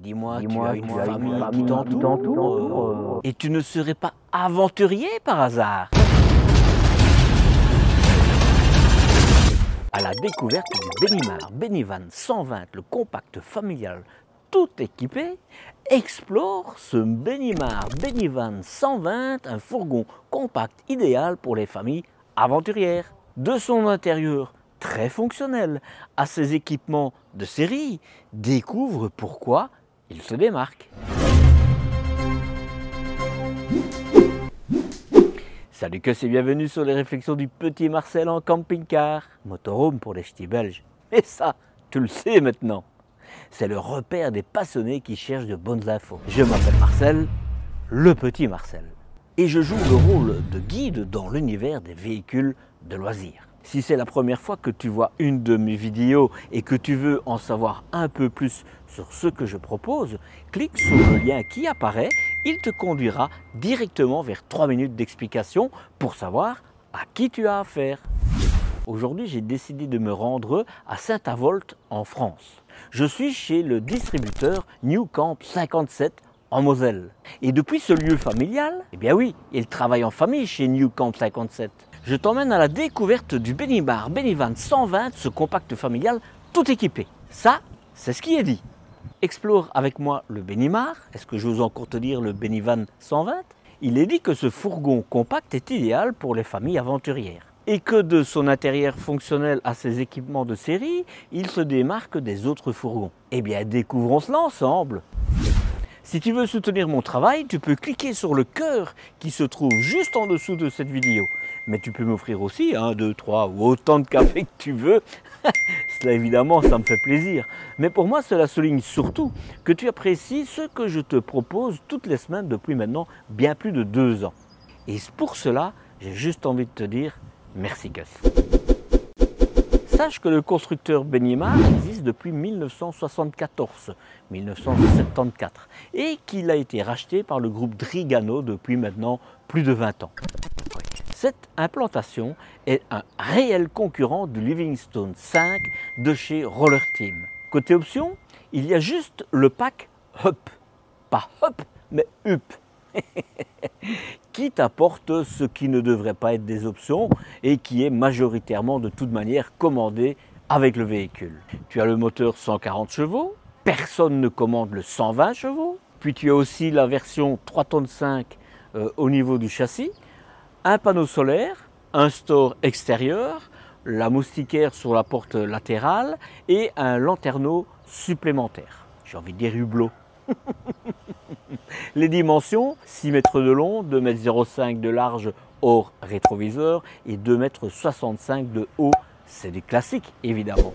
Dis-moi, tu as une famille qui t'entoure et tu ne serais pas aventurier par hasard? À la découverte du Benimar Benivan 120, le compact familial tout équipé, explore ce Benimar Benivan 120, un fourgon compact idéal pour les familles aventurières. De son intérieur très fonctionnel à ses équipements de série, découvre pourquoi il se démarque. Salut que c'est bienvenue sur les réflexions du petit Marcel en camping-car, motorhome pour les ch'tis belges. Et ça, tu le sais maintenant, c'est le repère des passionnés qui cherchent de bonnes infos. Je m'appelle Marcel, le petit Marcel, et je joue le rôle de guide dans l'univers des véhicules de loisirs. Si c'est la première fois que tu vois une de mes vidéos et que tu veux en savoir un peu plus sur ce que je propose, clique sur le lien qui apparaît, il te conduira directement vers 3 minutes d'explication pour savoir à qui tu as affaire. Aujourd'hui, j'ai décidé de me rendre à Saint-Avold en France. Je suis chez le distributeur New Camp 57 en Moselle. Et depuis ce lieu familial, eh bien oui, il travaille en famille chez New Camp 57. Je t'emmène à la découverte du Benimar Benivan 120, ce compact familial tout équipé. Ça, c'est ce qui est dit. Explore avec moi le Benimar. Est-ce que j'ose encore te dire le Benivan 120? Il est dit que ce fourgon compact est idéal pour les familles aventurières. Et que de son intérieur fonctionnel à ses équipements de série, il se démarque des autres fourgons. Eh bien, découvrons cela ensemble. Si tu veux soutenir mon travail, tu peux cliquer sur le cœur qui se trouve juste en dessous de cette vidéo. Mais tu peux m'offrir aussi 1, 2, 3 ou autant de café que tu veux. Cela évidemment, ça me fait plaisir. Mais pour moi, cela souligne surtout que tu apprécies ce que je te propose toutes les semaines depuis maintenant bien plus de 2 ans. Et pour cela, j'ai juste envie de te dire merci Gus. Sache que le constructeur Benimar existe depuis 1974 et qu'il a été racheté par le groupe Drigano depuis maintenant plus de 20 ans. Cette implantation est un réel concurrent du Livingstone 5 de chez Roller Team. Côté option, il y a juste le pack Up, pas Up mais Up, qui t'apporte ce qui ne devrait pas être des options et qui est majoritairement de toute manière commandé avec le véhicule. Tu as le moteur 140 chevaux, personne ne commande le 120 chevaux, puis tu as aussi la version 3,5 tonnes au niveau du châssis, un panneau solaire, un store extérieur, la moustiquaire sur la porte latérale et un lanterneau supplémentaire. J'ai envie de dire hublot. Les dimensions, 6 mètres de long, 2,05 m de large hors rétroviseur et 2,65 m de haut. C'est du classique évidemment.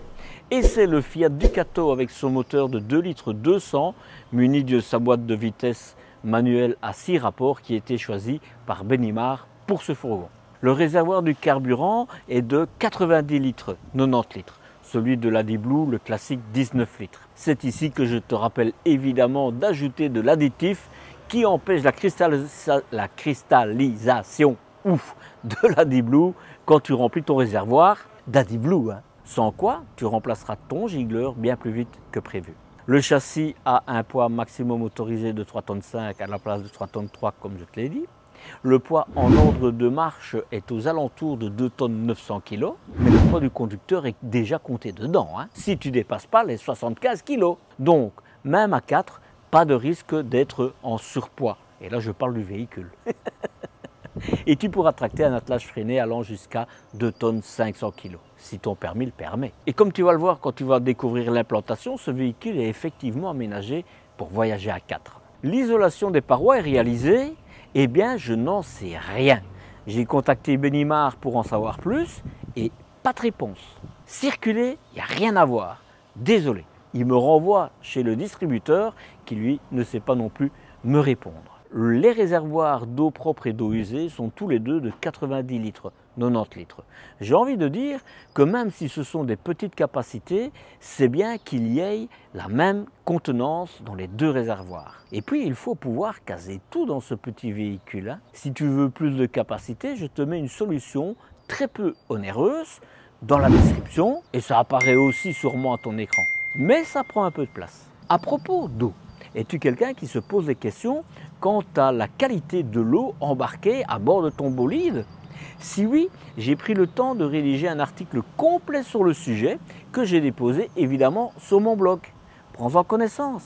Et c'est le Fiat Ducato avec son moteur de 2 litres 200 muni de sa boîte de vitesse manuelle à 6 rapports qui a été choisi par Benimar pour ce fourgon. Le réservoir du carburant est de 90 litres, 90 litres. Celui de l'Adiblue, le classique 19 litres. C'est ici que je te rappelle évidemment d'ajouter de l'additif qui empêche la cristallisation de l'Adiblue quand tu remplis ton réservoir d'Adiblue. Sans quoi, tu remplaceras ton gigleur bien plus vite que prévu. Le châssis a un poids maximum autorisé de 3,5 tonnes à la place de 3,3 tonnes comme je te l'ai dit. Le poids en ordre de marche est aux alentours de 2 tonnes 900 kg, mais le poids du conducteur est déjà compté dedans, si tu ne dépasses pas les 75 kg. Donc, même à 4, pas de risque d'être en surpoids. Et là, je parle du véhicule. Et tu pourras tracter un attelage freiné allant jusqu'à 2 tonnes 500 kg, si ton permis le permet. Et comme tu vas le voir quand tu vas découvrir l'implantation, ce véhicule est effectivement aménagé pour voyager à 4. L'isolation des parois est réalisée. Eh bien, je n'en sais rien. J'ai contacté Benimar pour en savoir plus et pas de réponse. Circuler, il n'y a rien à voir. Désolé. Il me renvoie chez le distributeur qui, lui, ne sait pas non plus me répondre. Les réservoirs d'eau propre et d'eau usée sont tous les deux de 90 litres, 90 litres. J'ai envie de dire que même si ce sont des petites capacités, c'est bien qu'il y ait la même contenance dans les deux réservoirs. Et puis il faut pouvoir caser tout dans ce petit véhicule. Si tu veux plus de capacité, je te mets une solution très peu onéreuse dans la description et ça apparaît aussi sûrement à ton écran. Mais ça prend un peu de place. À propos d'eau, Es-tu quelqu'un qui se pose des questions quant à la qualité de l'eau embarquée à bord de ton bolide? Si oui, j'ai pris le temps de rédiger un article complet sur le sujet que j'ai déposé évidemment sur mon blog. Prends-en connaissance.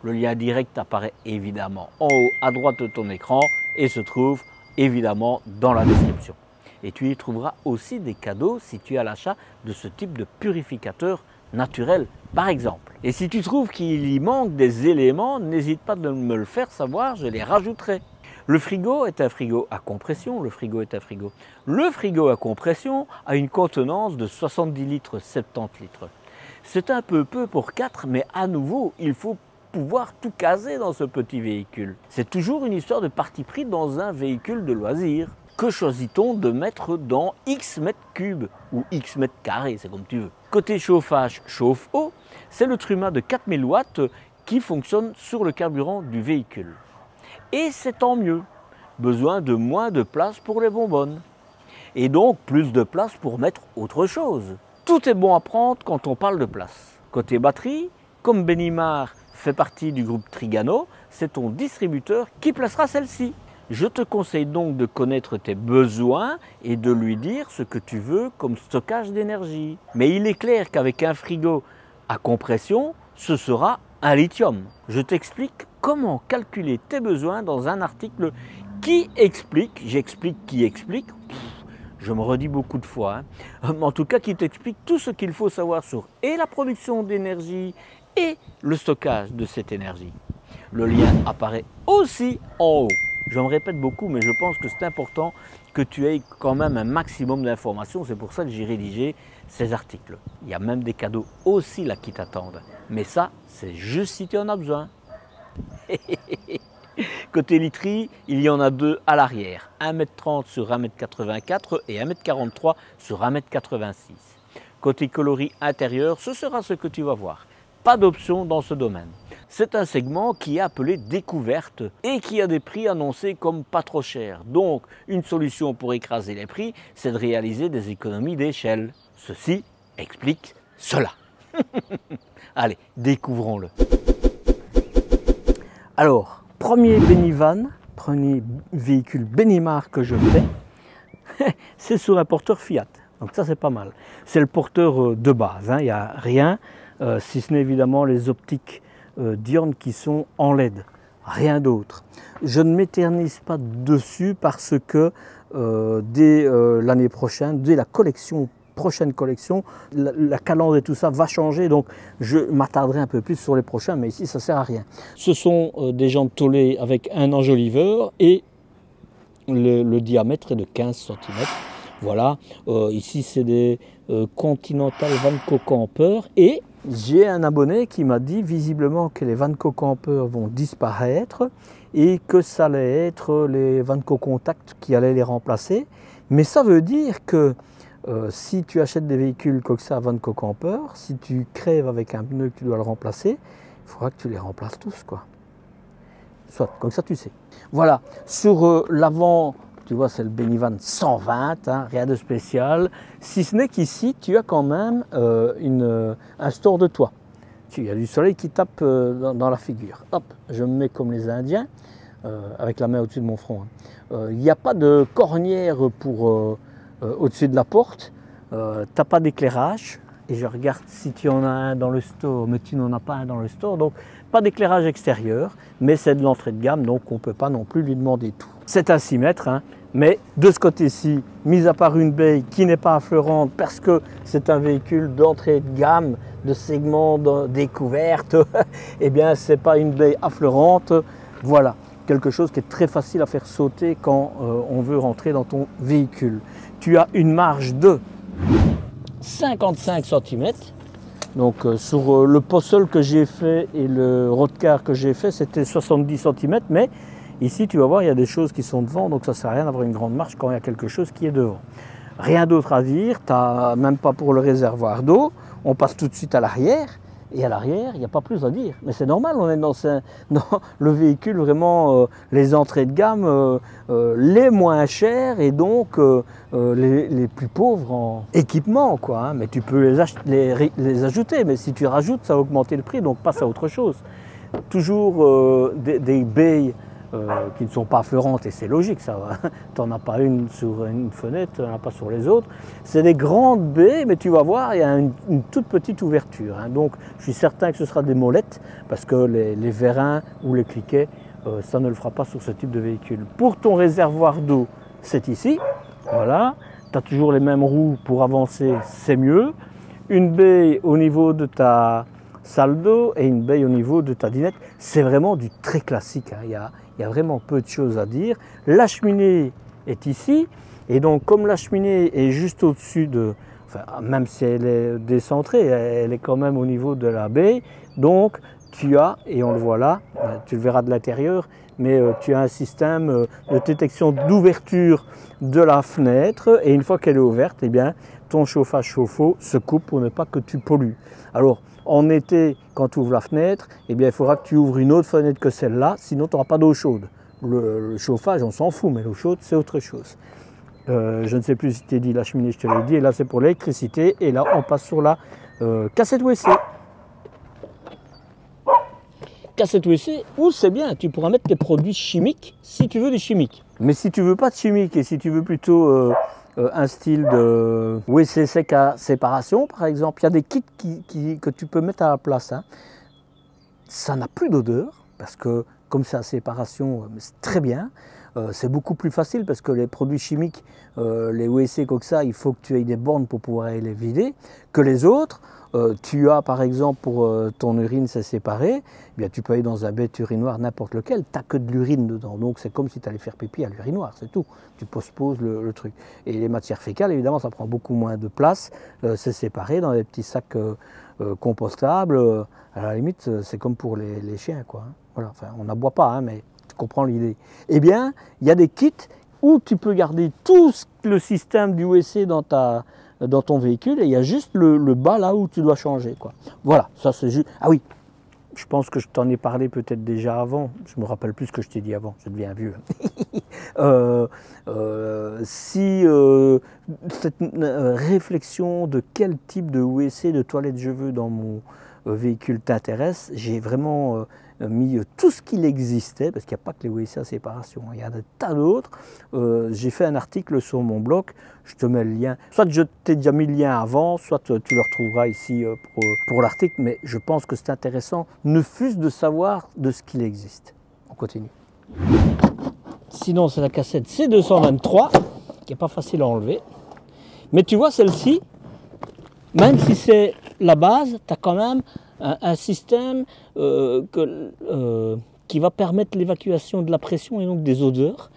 Le lien direct apparaît évidemment en haut à droite de ton écran et se trouve évidemment dans la description. Et tu y trouveras aussi des cadeaux si tu es à l'achat de ce type de purificateur naturel par exemple. Et si tu trouves qu'il y manque des éléments, n'hésite pas de me le faire savoir, je les rajouterai. Le frigo est un frigo à compression, le frigo est un frigo. Le frigo à compression a une contenance de 70 litres, 70 litres. C'est un peu pour 4, mais à nouveau, il faut pouvoir tout caser dans ce petit véhicule. C'est toujours une histoire de parti pris dans un véhicule de loisir. Que choisit-on de mettre dans X mètres cubes ou X mètres carrés, c'est comme tu veux. Côté chauffage, chauffe-eau, c'est le Truma de 4000 watts qui fonctionne sur le carburant du véhicule. Et c'est tant mieux, besoin de moins de place pour les bonbonnes. Et donc plus de place pour mettre autre chose. Tout est bon à prendre quand on parle de place. Côté batterie, comme Benimar fait partie du groupe Trigano, c'est ton distributeur qui placera celle-ci. Je te conseille donc de connaître tes besoins et de lui dire ce que tu veux comme stockage d'énergie. Mais il est clair qu'avec un frigo à compression, ce sera un lithium. Je t'explique comment calculer tes besoins dans un article qui explique, je me redis beaucoup de fois, en tout cas qui t'explique tout ce qu'il faut savoir sur et la production d'énergie et le stockage de cette énergie. Le lien apparaît aussi en haut. Je me répète beaucoup, mais je pense que c'est important que tu aies quand même un maximum d'informations. C'est pour ça que j'ai rédigé ces articles. Il y a même des cadeaux aussi là qui t'attendent. Mais ça, c'est juste si tu en as besoin. Côté literie, il y en a deux à l'arrière. 1,30 m sur 1,84 m et 1,43 m sur 1,86 m. Côté coloris intérieur, ce sera ce que tu vas voir. Pas d'option dans ce domaine. C'est un segment qui est appelé découverte et qui a des prix annoncés comme pas trop chers. Donc, une solution pour écraser les prix, c'est de réaliser des économies d'échelle. Ceci explique cela. Allez, découvrons-le. Alors, premier Benivan, premier véhicule Benimar que je fais, c'est sur un porteur Fiat. Donc ça, c'est pas mal. C'est le porteur de base, hein, il n'y a rien, si ce n'est évidemment les optiques diurnes qui sont en LED, rien d'autre. Je ne m'éternise pas dessus parce que dès l'année prochaine, dès la prochaine collection, la calandre et tout ça va changer, donc je m'attarderai un peu plus sur les prochains, mais ici ça sert à rien. Ce sont des jantes tôlées avec un enjoliveur et le diamètre est de 15 cm. Voilà, ici c'est des Continental Vanco Camper et j'ai un abonné qui m'a dit visiblement que les Vanco Camper vont disparaître et que ça allait être les Vanco Contact qui allaient les remplacer. Mais ça veut dire que si tu achètes des véhicules comme ça à Vanco Camper, si tu crèves avec un pneu que tu dois le remplacer, il faudra que tu les remplaces tous, quoi. Soit, comme ça tu sais. Voilà, sur l'avant, tu vois, c'est le Benivan 120, hein, rien de spécial. Si ce n'est qu'ici, tu as quand même un store de toit. Il y a du soleil qui tape dans la figure. Hop, je me mets comme les Indiens, avec la main au-dessus de mon front. Il n'y a pas de cornière pour au-dessus de la porte. Tu n'as pas d'éclairage. Et je regarde si tu en as un dans le store, mais tu n'en as pas un dans le store. Donc, pas d'éclairage extérieur, mais c'est de l'entrée de gamme, donc on ne peut pas non plus lui demander tout. C'est un 6 mètres, hein, mais de ce côté-ci, mis à part une baie qui n'est pas affleurante, parce que c'est un véhicule d'entrée de gamme, de segment de découverte, eh bien, ce n'est pas une baie affleurante. Voilà, quelque chose qui est très facile à faire sauter quand on veut rentrer dans ton véhicule. Tu as une marge de 55 cm. Donc sur le possel que j'ai fait et le roadcar que j'ai fait, c'était 70 cm, mais ici tu vas voir, il y a des choses qui sont devant, donc ça ne sert à rien d'avoir une grande marche quand il y a quelque chose qui est devant. Rien d'autre à dire, tu n'as même pas pour le réservoir d'eau, on passe tout de suite à l'arrière, et à l'arrière, il n'y a pas plus à dire. Mais c'est normal, on est dans le véhicule vraiment, les entrées de gamme, les moins chères et donc les plus pauvres en équipement, quoi, hein. Mais tu peux les ajouter, mais si tu rajoutes, ça va augmenter le prix, donc passe à autre chose. toujours des baies qui ne sont pas fleurantes, et c'est logique, ça va. Tu n'en as pas une sur une fenêtre, tu n'en as pas sur les autres. C'est des grandes baies, mais tu vas voir, il y a une toute petite ouverture. Hein. Donc je suis certain que ce sera des molettes, parce que les vérins ou les cliquets, ça ne le fera pas sur ce type de véhicule. Pour ton réservoir d'eau, c'est ici. Voilà. Tu as toujours les mêmes roues pour avancer, c'est mieux. Une baie au niveau de ta salle d'eau et une baie au niveau de ta dinette. C'est vraiment du très classique. Hein. Il y a vraiment peu de choses à dire. La cheminée est ici. Et donc, comme la cheminée est juste au-dessus de... Enfin, même si elle est décentrée, elle est quand même au niveau de la baie. Donc, tu as, et on le voit là, tu le verras de l'intérieur, mais tu as un système de détection d'ouverture de la fenêtre. Et une fois qu'elle est ouverte, eh bien, ton chauffage chauffe-eau se coupe pour ne pas que tu pollues. Alors, en été, quand tu ouvres la fenêtre, eh bien, il faudra que tu ouvres une autre fenêtre que celle-là, sinon tu n'auras pas d'eau chaude. Le chauffage, on s'en fout, mais l'eau chaude, c'est autre chose. Je ne sais plus si tu t'ai dit la cheminée, je te l'ai dit, et là c'est pour l'électricité, et là on passe sur la cassette WC. Cassette WC, où c'est bien, tu pourras mettre tes produits chimiques si tu veux des chimiques. Mais si tu veux pas de chimiques et si tu veux plutôt un style de WC sec à séparation, par exemple, il y a des kits que tu peux mettre à la place. Hein. Ça n'a plus d'odeur, parce que comme c'est à séparation, c'est très bien. C'est beaucoup plus facile parce que les produits chimiques, les WC comme ça, il faut que tu aies des bornes pour pouvoir les vider, que les autres. Tu as par exemple pour ton urine, c'est séparé, eh bien, tu peux aller dans un bête urinoir n'importe lequel, tu n'as que de l'urine dedans, donc c'est comme si tu allais faire pipi à l'urinoir, c'est tout. Tu postposes le truc. Et les matières fécales, évidemment, ça prend beaucoup moins de place, c'est séparé dans des petits sacs compostables, à la limite, c'est comme pour les chiens, quoi. Voilà, enfin, on n'aboie pas, hein, mais tu comprends l'idée. Eh bien, il y a des kits où tu peux garder tout le système du WC dans ton véhicule, et il y a juste le bas là où tu dois changer, quoi. Voilà, ça c'est juste... Ah oui, je pense que je t'en ai parlé peut-être déjà avant, je me rappelle plus ce que je t'ai dit avant, je deviens vieux. Si cette réflexion de quel type de WC, de toilette je veux dans mon véhicule t'intéresse, j'ai vraiment mis tout ce qu'il existait, parce qu'il n'y a pas que les WC à séparation, il y a des tas d'autres. J'ai fait un article sur mon blog, je te mets le lien. Soit je t'ai déjà mis le lien avant, soit tu le retrouveras ici pour l'article, mais je pense que c'est intéressant, ne fût-ce de savoir de ce qu'il existe. On continue. Sinon, c'est la cassette C223, qui n'est pas facile à enlever. Mais tu vois, celle-ci, même si c'est la base, tu as quand même un système qui va permettre l'évacuation de la pression et donc des odeurs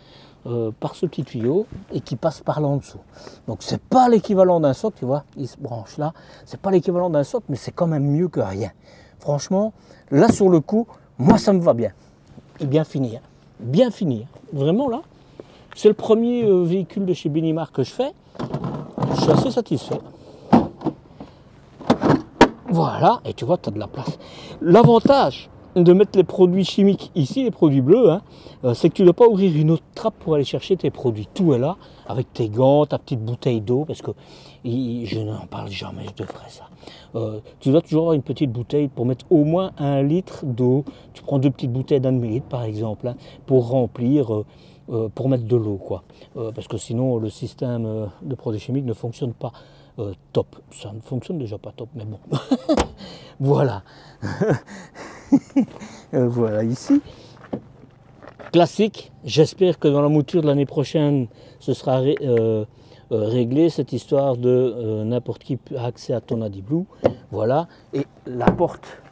par ce petit tuyau et qui passe par là en dessous. Donc c'est pas l'équivalent d'un socle, tu vois, il se branche là, c'est pas l'équivalent d'un socle, mais c'est quand même mieux que rien. Franchement, là sur le coup, moi ça me va bien. Et bien fini, hein. Bien fini. Vraiment là, c'est le premier véhicule de chez Benimar que je fais. Je suis assez satisfait. Voilà, et tu vois, tu as de la place. L'avantage de mettre les produits chimiques ici, les produits bleus, hein, c'est que tu ne dois pas ouvrir une autre trappe pour aller chercher tes produits. Tout est là, avec tes gants, ta petite bouteille d'eau, parce que je n'en parle jamais, je devrais ça. Tu dois toujours avoir une petite bouteille pour mettre au moins 1 litre d'eau. Tu prends 2 petites bouteilles d'1 demi-litre, par exemple, hein, pour remplir, pour mettre de l'eau, quoi. Parce que sinon, le système de produits chimiques ne fonctionne pas. Top, ça ne fonctionne déjà pas top, mais bon. Voilà. Voilà ici. Classique, j'espère que dans la mouture de l'année prochaine, ce sera réglé, cette histoire de n'importe qui a accès à ton AdiBlue. Voilà, et la porte,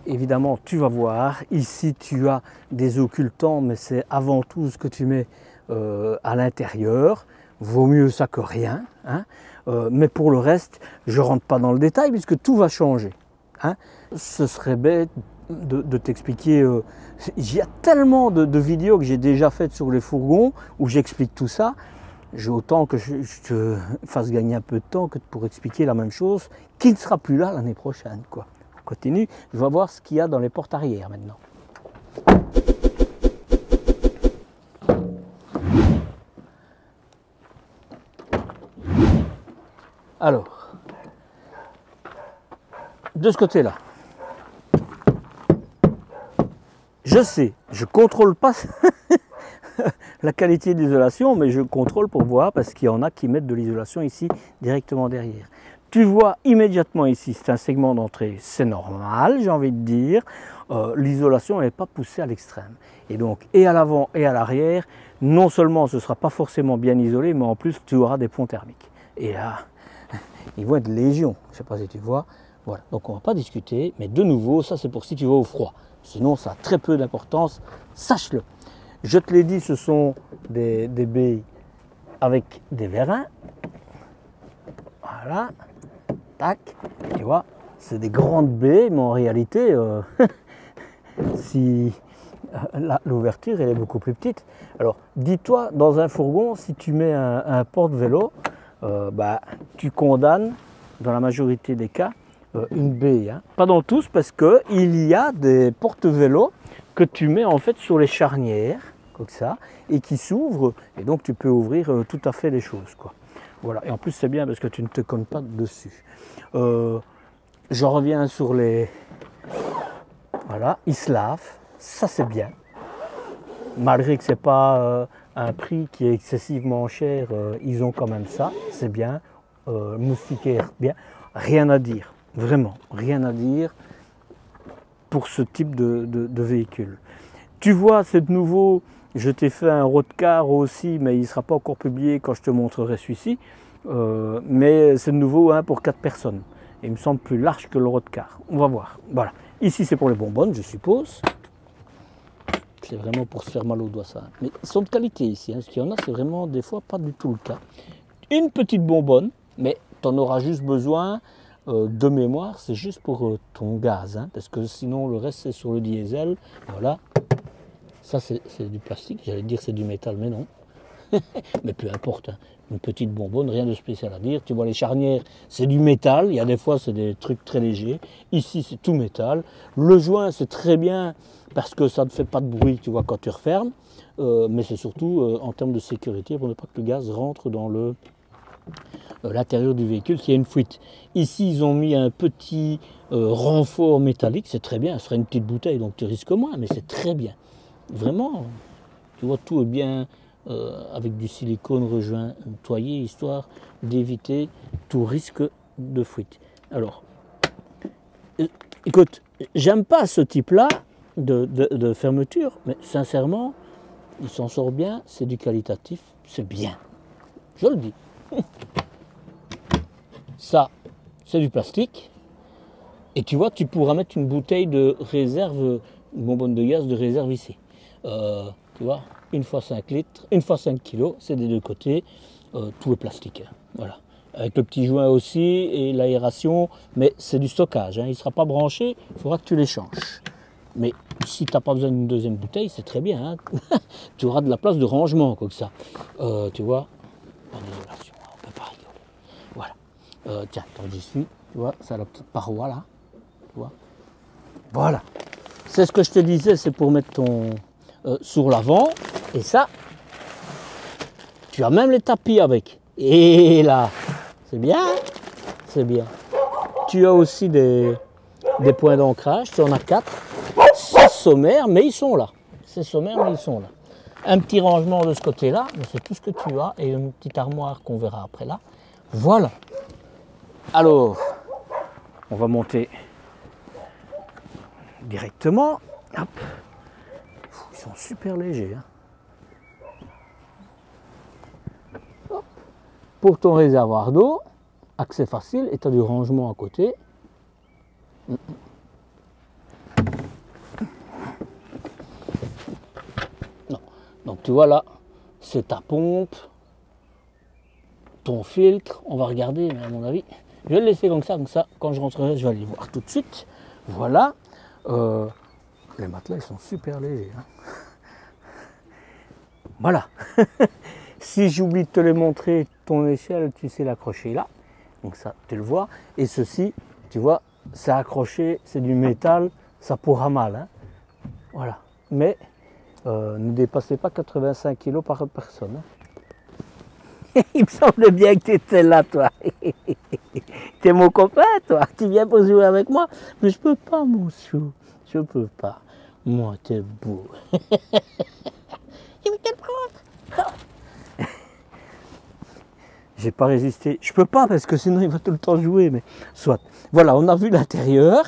évidemment, tu vas voir, ici tu as des occultants, mais c'est avant tout ce que tu mets à l'intérieur. Vaut mieux ça que rien, hein. Mais pour le reste, je ne rentre pas dans le détail puisque tout va changer, hein. Ce serait bête de t'expliquer. Il y a tellement de vidéos que j'ai déjà faites sur les fourgons où j'explique tout ça. J'ai autant que je te fasse gagner un peu de temps que pour expliquer la même chose qui ne sera plus là l'année prochaine, quoi. On continue, je vais voir ce qu'il y a dans les portes arrière maintenant. Alors, de ce côté-là, Je sais, je contrôle pas la qualité d'isolation, mais je contrôle pour voir parce qu'il y en a qui mettent de l'isolation ici directement derrière. Tu vois immédiatement ici, c'est un segment d'entrée, c'est normal, j'ai envie de dire. L'isolation n'est pas poussée à l'extrême. Et donc, et à l'avant et à l'arrière, non seulement ce ne sera pas forcément bien isolé, mais en plus tu auras des ponts thermiques. Et là, ils vont être légion, je ne sais pas si tu vois. Voilà, donc on ne va pas discuter, mais de nouveau, ça c'est pour si tu vas au froid. Sinon, ça a très peu d'importance, sache-le. Je te l'ai dit, ce sont des baies avec des vérins. Voilà, tac, tu vois, c'est des grandes baies, mais en réalité, si l'ouverture elle est beaucoup plus petite. Alors, dis-toi, dans un fourgon, si tu mets un porte-vélo, tu condamnes, dans la majorité des cas, une baie. Hein. Pas dans tous, parce qu'il y a des porte-vélos que tu mets en fait sur les charnières, comme ça, et qui s'ouvrent, et donc tu peux ouvrir tout à fait les choses, quoi. Voilà, et en plus c'est bien parce que tu ne te cognes pas dessus. Je reviens sur les... Voilà, ils se lavent, ça c'est bien. Malgré que ce n'est pas un prix qui est excessivement cher, ils ont quand même ça, c'est bien. Moustiquaire, bien. Rien à dire, vraiment, rien à dire pour ce type de véhicule. Tu vois, c'est de nouveau, je t'ai fait un roadcar aussi, mais il ne sera pas encore publié quand je te montrerai celui-ci. Mais c'est de nouveau pour 4 personnes. Il me semble plus large que le roadcar. On va voir. Voilà. Ici, c'est pour les bonbonnes, je suppose. C'est vraiment pour se faire mal aux doigts, ça. Mais ils sont de qualité ici. Hein. Ce qu'il y en a, c'est vraiment des fois pas du tout le cas. Une petite bonbonne, mais tu en auras juste besoin de mémoire. C'est juste pour ton gaz. Hein, parce que sinon, le reste, c'est sur le diesel. Voilà. Ça, c'est du plastique. J'allais dire c'est du métal, mais non. Mais peu importe. Hein. Une petite bonbonne, rien de spécial à dire. Tu vois, les charnières, c'est du métal. Il y a des fois, c'est des trucs très légers. Ici, c'est tout métal. Le joint, c'est très bien parce que ça ne fait pas de bruit, tu vois, quand tu refermes. Mais c'est surtout en termes de sécurité pour ne pas que le gaz rentre dans l'intérieur du véhicule, qu'il y ait une fuite. Ici, ils ont mis un petit renfort métallique. C'est très bien. Ce serait une petite bouteille, donc tu risques moins, mais c'est très bien. Vraiment, tu vois, tout est bien... avec du silicone rejoint nettoyé, histoire d'éviter tout risque de fuite. Alors, écoute, j'aime pas ce type-là de fermeture, mais sincèrement, il s'en sort bien, c'est du qualitatif, c'est bien. Je le dis. Ça, c'est du plastique. Et tu vois, tu pourras mettre une bouteille de réserve, une bonbonne de gaz de réserve ici. Tu vois, une fois 5 litres, une fois 5 kilos, c'est des deux côtés, tout est plastique. Hein, voilà. Avec le petit joint aussi et l'aération, mais c'est du stockage, hein, il ne sera pas branché, il faudra que tu les changes. Mais si tu n'as pas besoin d'une deuxième bouteille, c'est très bien, hein. Tu auras de la place de rangement comme ça. Tu vois, en isolation, on ne peut pas rigoler. Voilà. Tiens, quand j'y suis, tu vois, ça a la petite paroi là. Tu vois. Voilà. C'est ce que je te disais, c'est pour mettre ton... sur l'avant, et ça, tu as même les tapis avec. Et là, c'est bien, c'est bien. Tu as aussi des points d'ancrage, tu en as 4. C'est sommaire, mais ils sont là. C'est sommaire, mais ils sont là. Un petit rangement de ce côté-là, mais c'est tout ce que tu as, et une petite armoire qu'on verra après là. Voilà. Alors, on va monter directement. Hop. Ils sont super légers. Hein. Hop. Pour ton réservoir d'eau, accès facile, et tu as du rangement à côté. Non. Donc tu vois là, c'est ta pompe, ton filtre. On va regarder, mais à mon avis, je vais le laisser comme ça. Quand je rentrerai, je vais aller voir tout de suite. Voilà. Les matelas, ils sont super légers. Hein. Voilà. Si j'oublie de te les montrer, ton échelle, tu sais l'accrocher là. Donc ça, tu le vois. Et ceci, tu vois, c'est accroché, c'est du métal, ça pourra mal. Hein. Voilà. Mais ne dépassez pas 85 kg par personne. Hein. Il me semble bien que tu étais là, toi. Tu es mon copain, toi. Tu viens pour jouer avec moi. Mais je peux pas, mon chou. Je peux pas. Moi, t'es beau. Il me quel prendre. J'ai pas résisté. Je peux pas parce que sinon il va tout le temps jouer, mais soit. Voilà, on a vu l'intérieur.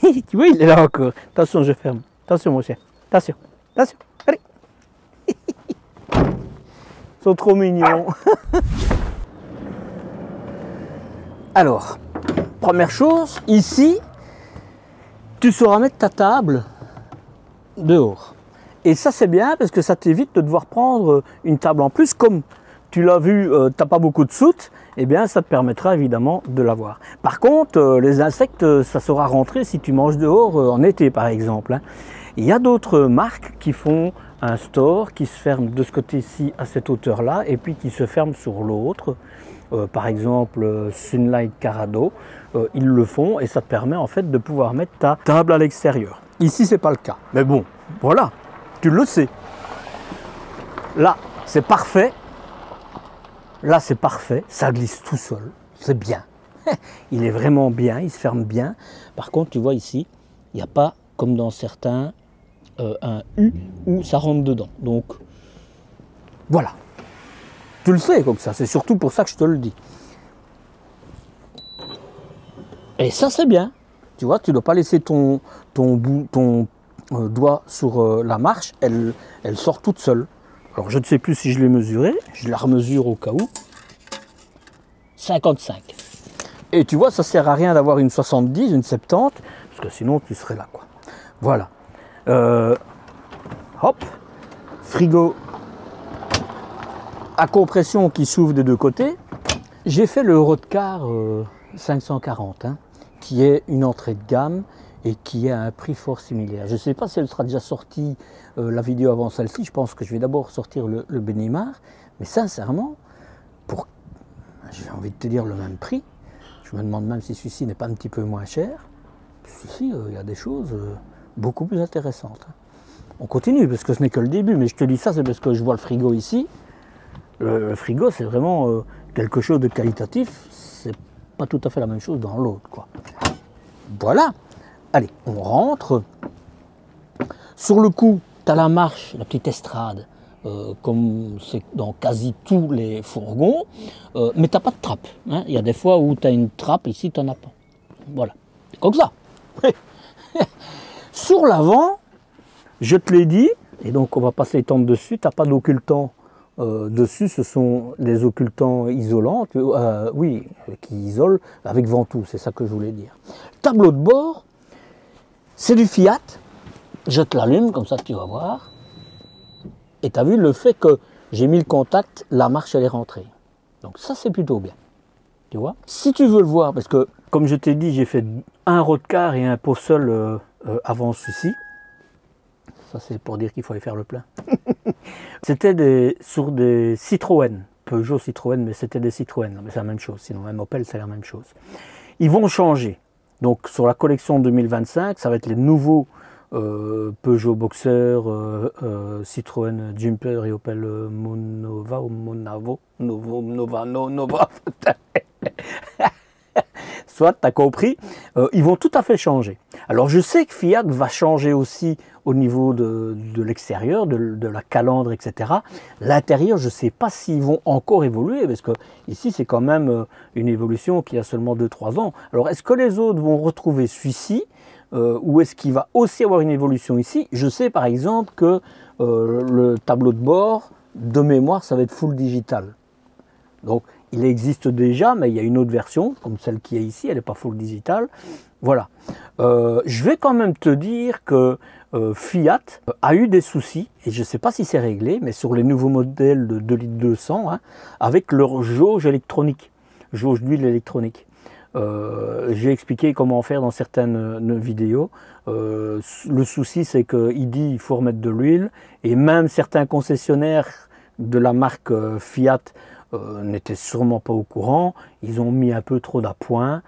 Tu vois, il est là encore. Attention, je ferme. Attention, mon cher. Attention. Attention. Allez. Ils sont trop mignons. Alors, première chose, ici, tu sauras mettre ta table dehors. Et ça, c'est bien parce que ça t'évite de devoir prendre une table en plus. Comme tu l'as vu, tu n'as pas beaucoup de soute, eh bien, ça te permettra évidemment de l'avoir. Par contre, les insectes, ça saura rentrer si tu manges dehors en été, par exemple, hein. Il y a d'autres marques qui font un store qui se ferme de ce côté-ci à cette hauteur-là et puis qui se ferme sur l'autre. Par exemple, Sunlight Carado, ils le font et ça te permet en fait de pouvoir mettre ta table à l'extérieur. Ici, c'est pas le cas. Mais bon, voilà, tu le sais. Là, c'est parfait. Là, c'est parfait. Ça glisse tout seul. C'est bien. Il est vraiment bien. Il se ferme bien. Par contre, tu vois ici, il n'y a pas, comme dans certains, un U où ça rentre dedans. Donc, voilà. Tu le sais comme ça. C'est surtout pour ça que je te le dis. Et ça, c'est bien. Tu vois, tu ne dois pas laisser ton doigt sur la marche. Elle sort toute seule. Alors, je ne sais plus si je l'ai mesuré. Je la remesure au cas où. 55. Et tu vois, ça ne sert à rien d'avoir une 70, une 70, parce que sinon, tu serais là, quoi. Voilà. Hop. Frigo à compression qui s'ouvre des deux côtés. J'ai fait le Rodcar 540, hein, qui est une entrée de gamme et qui est à un prix fort similaire. Je ne sais pas si elle sera déjà sortie, la vidéo avant celle-ci. Je pense que je vais d'abord sortir le Benimar. Mais sincèrement, pour, j'ai envie de te dire, le même prix, je me demande même si celui-ci n'est pas un petit peu moins cher. Celui-ci, il y a des choses beaucoup plus intéressantes. On continue, parce que ce n'est que le début. Mais je te dis ça, c'est parce que je vois le frigo ici. Le frigo, c'est vraiment quelque chose de qualitatif. C'est pas tout à fait la même chose dans l'autre, quoi. Voilà. Allez, on rentre. Sur le coup, tu as la marche, la petite estrade, comme c'est dans quasi tous les fourgons, mais tu n'as pas de trappe, hein. Il y a des fois où tu as une trappe, ici tu n'en as pas. Voilà, c'est comme ça. Sur l'avant, je te l'ai dit, et donc on va pas s'étendre dessus, tu n'as pas d'occultant dessus, ce sont des occultants isolants, oui, qui isolent avec ventoux, c'est ça que je voulais dire. Tableau de bord, c'est du Fiat. Je te l'allume, comme ça tu vas voir. Et tu as vu le fait que j'ai mis le contact, la marche elle est rentrée. Donc ça c'est plutôt bien. Tu vois. Si tu veux le voir, parce que comme je t'ai dit, j'ai fait un Rodcar et un pot seul avant celui-ci. Ça c'est pour dire qu'il faut aller faire le plein. C'était sur des Citroën. Peugeot Citroën, mais c'était des Citroën. Mais c'est la même chose, sinon un Opel c'est la même chose. Ils vont changer. Donc sur la collection 2025, ça va être les nouveaux Peugeot Boxer, Citroën Jumper et Opel Monova ou Monavo, Nova. Soit, tu as compris, ils vont tout à fait changer. Alors je sais que Fiat va changer aussi au niveau de l'extérieur, de la calandre, etc. L'intérieur, je ne sais pas s'ils vont encore évoluer, parce que ici c'est quand même une évolution qui a seulement 2-3 ans. Alors est-ce que les autres vont retrouver celui-ci, ou est-ce qu'il va aussi avoir une évolution ici? Je sais par exemple que le tableau de bord, de mémoire, ça va être full digital. Donc il existe déjà, mais il y a une autre version, comme celle qui est ici, elle n'est pas full digital. Voilà. Je vais quand même te dire que Fiat a eu des soucis, et je ne sais pas si c'est réglé, mais sur les nouveaux modèles de 2 litres 200, hein, avec leur jauge électronique, jauge d'huile électronique. J'ai expliqué comment faire dans certaines vidéos. Le souci, c'est qu'il dit qu'il faut remettre de l'huile, et même certains concessionnaires de la marque Fiat n'étaient sûrement pas au courant. Ils ont mis un peu trop d'appoint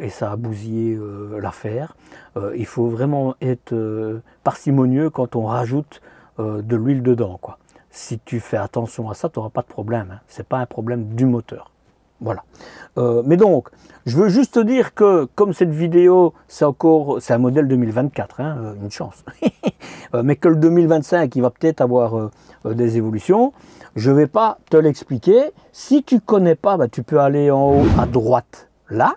et ça a bousillé l'affaire. Il faut vraiment être parcimonieux quand on rajoute de l'huile dedans, quoi. Si tu fais attention à ça, tu n'auras pas de problème, hein. Ce n'est pas un problème du moteur. Voilà. Mais donc, je veux juste te dire que, comme cette vidéo, c'est un modèle 2024, hein, une chance, mais que le 2025, il va peut-être avoir des évolutions, je ne vais pas te l'expliquer. Si tu ne connais pas, bah, tu peux aller en haut à droite, là,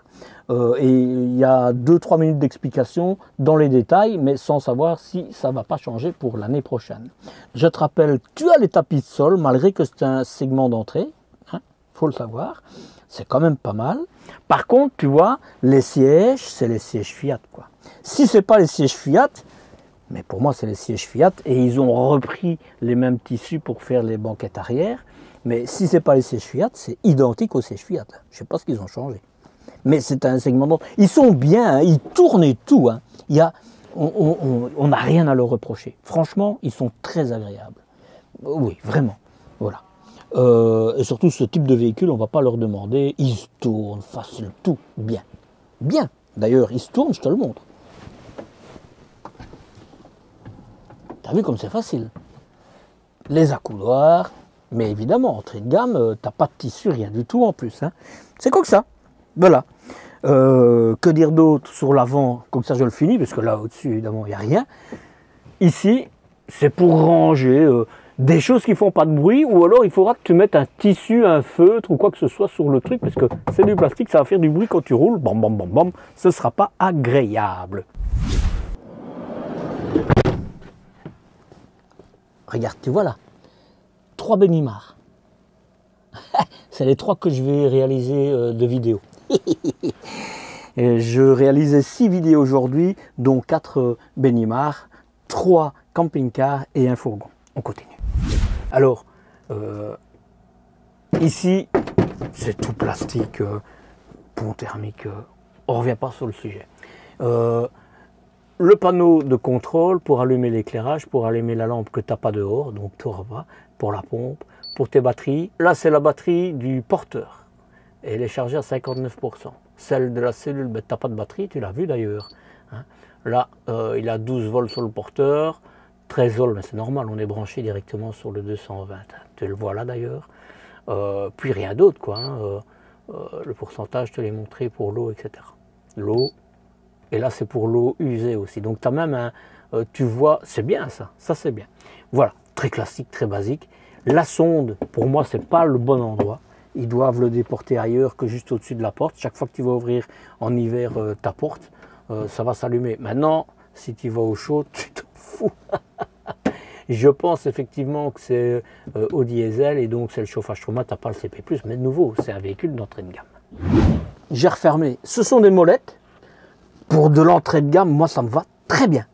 et il y a 2-3 minutes d'explication dans les détails, mais sans savoir si ça ne va pas changer pour l'année prochaine. Je te rappelle, tu as les tapis de sol, malgré que c'est un segment d'entrée, hein, faut le savoir. C'est quand même pas mal. Par contre, tu vois, les sièges, c'est les sièges Fiat, quoi. Si c'est pas les sièges Fiat, mais pour moi, c'est les sièges Fiat, et ils ont repris les mêmes tissus pour faire les banquettes arrière. Mais si c'est pas les sièges Fiat, c'est identique aux sièges Fiat. Je sais pas ce qu'ils ont changé. Mais c'est un segment d'entrée. Ils sont bien, hein, ils tournent et tout. Hein. On n'a rien à leur reprocher. Franchement, ils sont très agréables. Oui, vraiment. Voilà. Et surtout, ce type de véhicule, on ne va pas leur demander. Ils se tournent, facile, tout bien. Bien. D'ailleurs, ils se tournent, je te le montre. T'as vu comme c'est facile? Les accoudoirs, mais évidemment, entrée de gamme, t'as pas de tissu, rien du tout en plus. Hein. C'est comme ça. Voilà. Que dire d'autre sur l'avant? Comme ça, je le finis, parce que là, au-dessus, évidemment, il n'y a rien. Ici, c'est pour ranger des choses qui font pas de bruit, ou alors il faudra que tu mettes un tissu, un feutre ou quoi que ce soit sur le truc, parce que c'est du plastique, ça va faire du bruit quand tu roules, bam bam bam bam, ce ne sera pas agréable. Regarde, tu vois là, 3 Benimar. C'est les 3 que je vais réaliser de vidéos. Je réalisais 6 vidéos aujourd'hui, dont 4 Benimar, 3 camping-cars et un fourgon. On continue. Alors, ici, c'est tout plastique, pont thermique, on ne revient pas sur le sujet. Le panneau de contrôle pour allumer l'éclairage, pour allumer la lampe que tu n'as pas dehors, donc tu n'auras pas, pour la pompe, pour tes batteries. Là, c'est la batterie du porteur, et elle est chargée à 59%. Celle de la cellule, ben, tu n'as pas de batterie, tu l'as vu d'ailleurs. Hein. Là, il a 12 volts sur le porteur, 13 volts, mais c'est normal, on est branché directement sur le 220. Tu le vois là d'ailleurs. Puis rien d'autre, quoi. Hein. Le pourcentage, je te l'ai montré pour l'eau, etc. L'eau, et là c'est pour l'eau usée aussi. Donc tu as même un, tu vois, c'est bien ça c'est bien. Voilà, très classique, très basique. La sonde, pour moi, c'est pas le bon endroit. Ils doivent le déporter ailleurs que juste au-dessus de la porte. Chaque fois que tu vas ouvrir en hiver ta porte, ça va s'allumer. Maintenant, si tu vas au chaud, tu t'en fous. Je pense effectivement que c'est au diesel et donc c'est le chauffage Trauma, tu n'as pas le CP+, mais de nouveau, c'est un véhicule d'entrée de gamme. J'ai refermé. Ce sont des molettes. Pour de l'entrée de gamme, moi, ça me va très bien.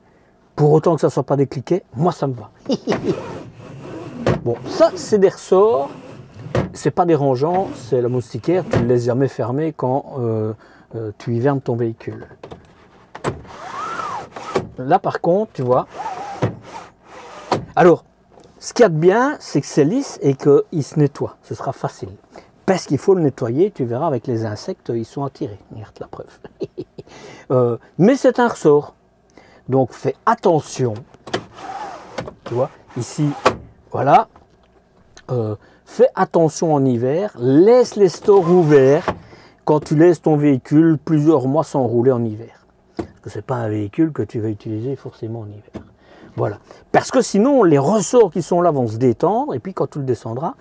Pour autant que ça ne soit pas décliqué, moi, ça me va. Bon, ça, c'est des ressorts. C'est pas dérangeant, c'est la moustiquaire. Tu ne le laisses jamais fermer quand tu hivernes ton véhicule. Là, par contre, tu vois. Alors, ce qu'il y a de bien, c'est que c'est lisse et qu'il se nettoie. Ce sera facile. Parce qu'il faut le nettoyer, tu verras, avec les insectes, ils sont attirés. Regarde la preuve. Mais c'est un ressort. Donc, fais attention. Tu vois, ici, voilà. Fais attention en hiver. Laisse les stores ouverts quand tu laisses ton véhicule plusieurs mois sans rouler en hiver. Parce que ce n'est pas un véhicule que tu vas utiliser forcément en hiver. Voilà. Parce que sinon, les ressorts qui sont là vont se détendre. Et puis, quand tu le descendras,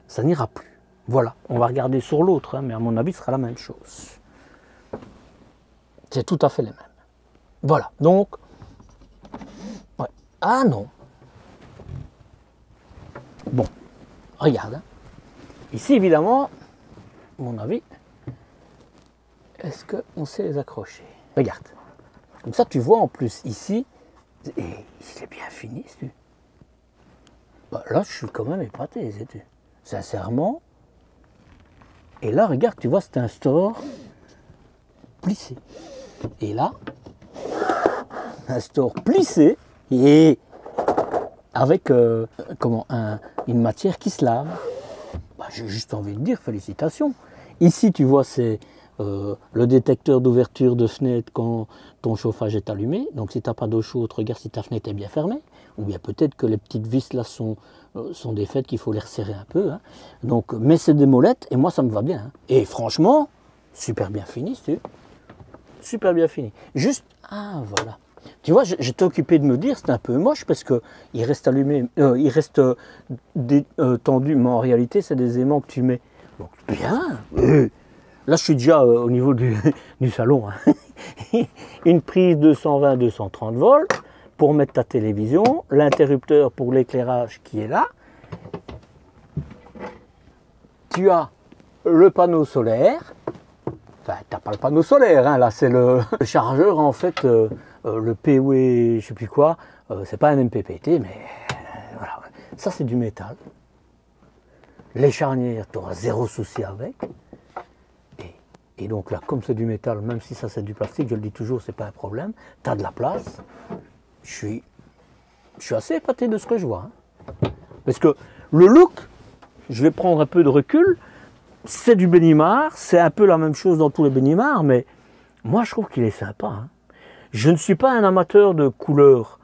ça n'ira plus. Voilà, on va regarder sur l'autre, hein, mais à mon avis, ce sera la même chose. C'est tout à fait les mêmes. Voilà, donc... Ouais. Ah non. Bon, regarde. Hein. Ici, évidemment, à mon avis, est-ce qu'on sait les accrocher? Regarde. Comme ça, tu vois en plus ici, et c'est bien fini. Bah, là, je suis quand même épaté, sais-tu. Sincèrement. Et là, regarde, tu vois, c'est un store plissé. Et là, un store plissé et avec une matière qui se lave. Bah, j'ai juste envie de dire félicitations. Ici, tu vois, c'est le détecteur d'ouverture de fenêtre quand ton chauffage est allumé. Donc, si tu n'as pas d'eau chaude, regarde si ta fenêtre est bien fermée. ou bien peut-être que les petites vis là sont défaites, qu'il faut les resserrer un peu. Hein. Donc, mais c'est des molettes et moi ça me va bien. Hein. Et franchement, super bien fini, tu super bien fini. Juste, ah voilà. Tu vois, j'étais occupé de me dire, c'est un peu moche parce que il reste allumé, il reste tendu, mais en réalité c'est des aimants que tu mets. Donc bien. Là, je suis déjà au niveau du salon. Hein. Une prise 220-230 volts pour mettre ta télévision, l'interrupteur pour l'éclairage qui est là. Tu as le panneau solaire. Enfin, tu n'as pas le panneau solaire, hein. Là, c'est le chargeur, en fait, le POE, je sais plus quoi. C'est pas un MPPT, mais voilà. Ça, c'est du métal. Les charnières, tu auras zéro souci avec. Et donc là, comme c'est du métal, même si ça c'est du plastique, je le dis toujours, c'est pas un problème. Tu as de la place. Je suis assez épaté de ce que je vois. Hein. Parce que le look, je vais prendre un peu de recul, c'est du Bennimar, c'est un peu la même chose dans tous les Bennimar, mais moi je trouve qu'il est sympa. Hein. Je ne suis pas un amateur de couleurs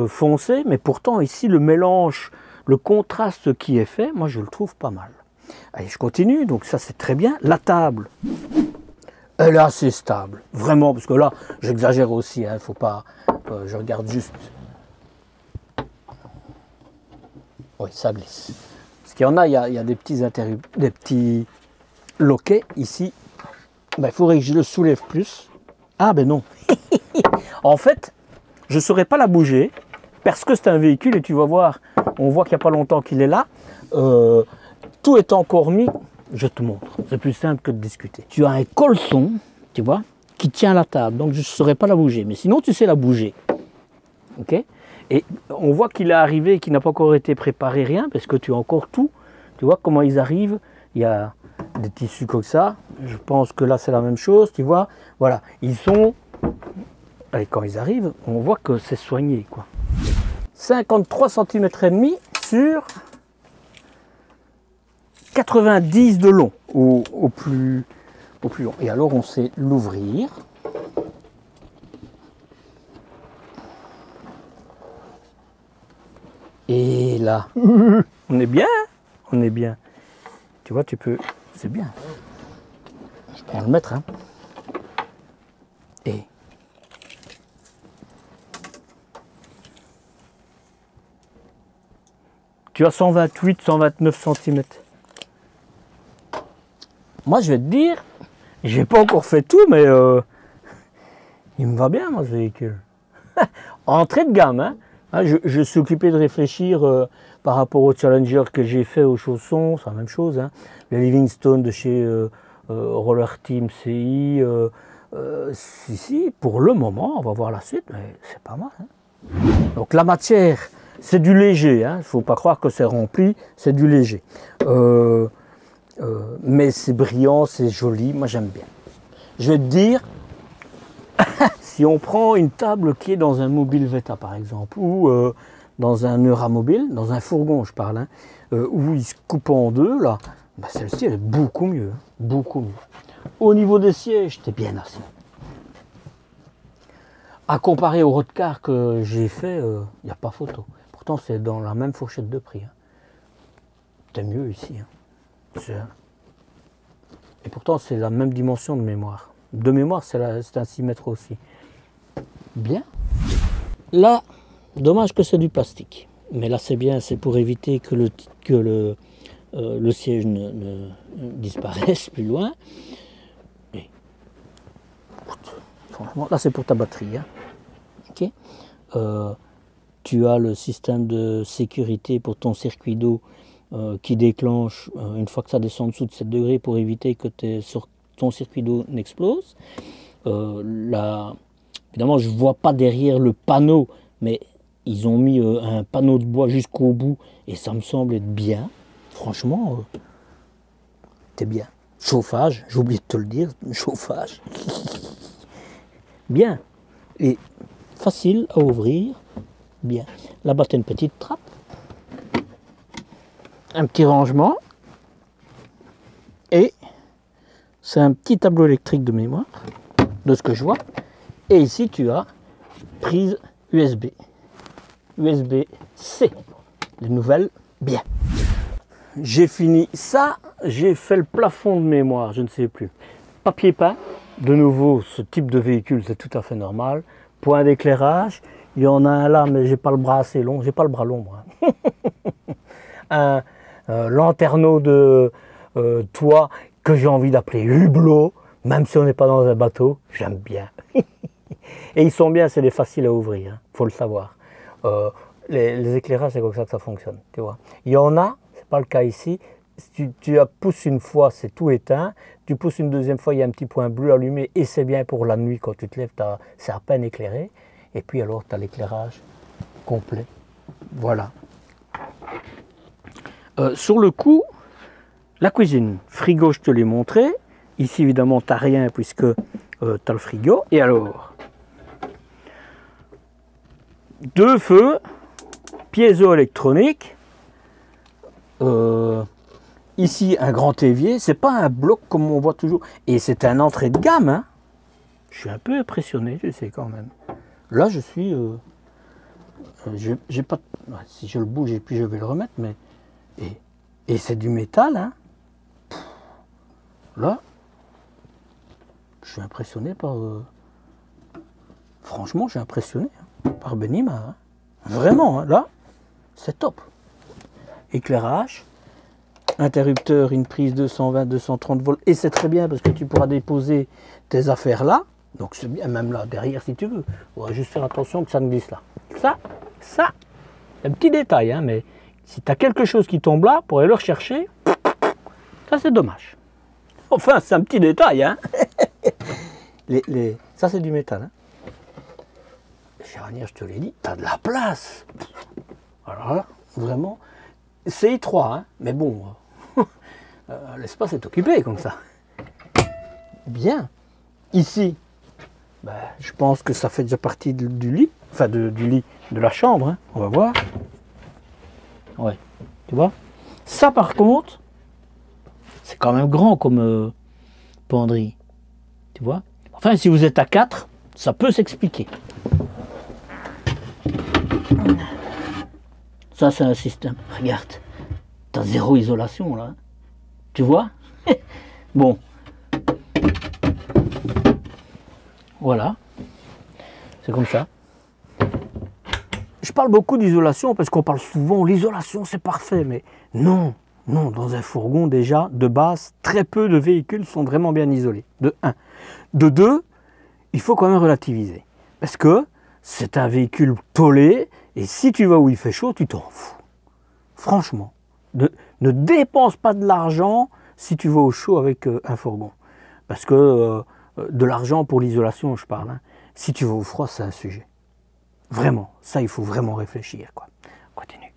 foncées, mais pourtant ici le mélange, le contraste qui est fait, moi je le trouve pas mal. Allez, je continue, donc ça c'est très bien. La table. Elle est assez stable, vraiment, parce que là, j'exagère aussi, hein, faut pas, je regarde juste. Oui, ça glisse. Parce qu'il y en a, il y a des petits loquets ici. Ben, il faudrait que je le soulève plus. Ah ben non. En fait, je ne saurais pas la bouger, parce que c'est un véhicule, et tu vas voir, on voit qu'il n'y a pas longtemps qu'il est là. Tout est encore mis. Je te montre, c'est plus simple que de discuter. Tu as un colson, tu vois, qui tient la table, donc je ne saurais pas la bouger, mais sinon tu sais la bouger. Ok. Et on voit qu'il est arrivé et qu'il n'a pas encore été préparé, rien, parce que tu as encore tout. Tu vois comment ils arrivent, il y a des tissus comme ça, je pense que là c'est la même chose, tu vois. Voilà, ils sont, et quand ils arrivent, on voit que c'est soigné, quoi. 53 cm et demi sur 90 de long au plus long. Et alors on sait l'ouvrir. Et là, on est bien, on est bien. Tu vois, tu peux, c'est bien. Je prends le mètre. Hein. Et tu as 128, 129 cm. Moi, je vais te dire, j'ai pas encore fait tout, mais il me va bien, moi, ce véhicule. Entrée de gamme, hein. Je suis occupé de réfléchir par rapport au Challenger que j'ai fait aux chaussons, c'est la même chose. Hein. Le Livingstone de chez Roller Team CI. Si, pour le moment, on va voir la suite, mais c'est pas mal. Hein. Donc la matière, c'est du léger. Il ne faut pas croire que c'est rempli, c'est du léger. Mais c'est brillant, c'est joli, moi j'aime bien. Je vais te dire, si on prend une table qui est dans un mobile Veta par exemple, ou dans un Euramobile, dans un fourgon je parle, hein, où il se coupe en deux, là, bah celle-ci elle est beaucoup mieux, beaucoup mieux. Au niveau des sièges, t'es bien assis. À comparer au roadcar que j'ai fait, il n'y a pas photo. Pourtant c'est dans la même fourchette de prix. Hein. T'es mieux ici. Hein. Et pourtant, c'est la même dimension de mémoire. De mémoire, c'est un 6 mètres aussi. Bien. Là, dommage que c'est du plastique. Mais là, c'est bien, c'est pour éviter que le siège ne disparaisse plus loin. Et, franchement, là, c'est pour ta batterie. Hein. Okay. Tu as le système de sécurité pour ton circuit d'eau qui déclenche une fois que ça descend en dessous de 7 degrés pour éviter que ton circuit d'eau n'explose. Évidemment, je ne vois pas derrière le panneau, mais ils ont mis un panneau de bois jusqu'au bout et ça me semble être bien. Franchement, t'es bien. Chauffage, j'ai oublié de te le dire, chauffage. Bien. Et facile à ouvrir. Bien. Là-bas, tu as une petite trappe. Un petit rangement et c'est un petit tableau électrique de mémoire de ce que je vois et ici tu as prise USB USB-C. Les nouvelles, bien. J'ai fini ça, j'ai fait le plafond de mémoire, je ne sais plus. Papier peint, de nouveau, ce type de véhicule, c'est tout à fait normal. Point d'éclairage, il y en a un là, mais j'ai pas le bras assez long, j'ai pas le bras long, moi. Un lanterneau de toit que j'ai envie d'appeler hublot, même si on n'est pas dans un bateau, j'aime bien. Et ils sont bien, c'est des faciles à ouvrir, faut le savoir. Les éclairages, c'est comme ça que ça fonctionne, tu vois. Il y en a, c'est pas le cas ici, si tu pousses une fois, c'est tout éteint, tu pousses une deuxième fois, il y a un petit point bleu allumé, et c'est bien pour la nuit, quand tu te lèves, c'est à peine éclairé, et puis alors tu as l'éclairage complet, voilà. Sur le coup, la cuisine, frigo, je te l'ai montré, ici évidemment tu n'as rien puisque tu as le frigo, et alors, 2 feux, piézoélectronique, ici un grand évier, c'est pas un bloc comme on voit toujours, et c'est un entrée de gamme, hein. Je suis un peu impressionné, je sais quand même. Là je suis, j'ai pas, si je le bouge et puis je vais le remettre, mais et c'est du métal, hein. Là, je suis impressionné par, franchement, je suis impressionné hein, par Bennima, hein. Vraiment, hein, là, c'est top. Éclairage, interrupteur, une prise 220-230 volts, et c'est très bien parce que tu pourras déposer tes affaires là, donc c'est bien même là, derrière si tu veux. On va juste faire attention que ça ne glisse là. Ça, un petit détail, hein, mais si tu as quelque chose qui tombe là, pour aller le rechercher, ça c'est dommage. Enfin, c'est un petit détail, hein. Ça c'est du métal, hein. Charnière, je te l'ai dit, tu as de la place. Alors là, vraiment, c'est étroit, hein, mais bon, l'espace est occupé comme ça. Bien. Ici, ben, je pense que ça fait déjà partie du lit, enfin du lit de la chambre, hein. On va voir. Ouais, tu vois. Ça par contre, c'est quand même grand comme penderie, tu vois. Enfin, si vous êtes à 4, ça peut s'expliquer. Ça, c'est un système. Regarde, t'as zéro isolation là. Tu vois? Bon. Voilà. C'est comme ça. Je parle beaucoup d'isolation parce qu'on parle souvent, l'isolation c'est parfait, mais non, non, dans un fourgon déjà, de base, très peu de véhicules sont vraiment bien isolés, de 1. De 2, il faut quand même relativiser, parce que c'est un véhicule tôlé, et si tu vas où il fait chaud, tu t'en fous. Franchement, ne dépense pas de l'argent si tu vas au chaud avec un fourgon, parce que de l'argent pour l'isolation, je parle, hein. Si tu vas au froid, c'est un sujet. Vraiment, ça il faut vraiment réfléchir, quoi. Continue.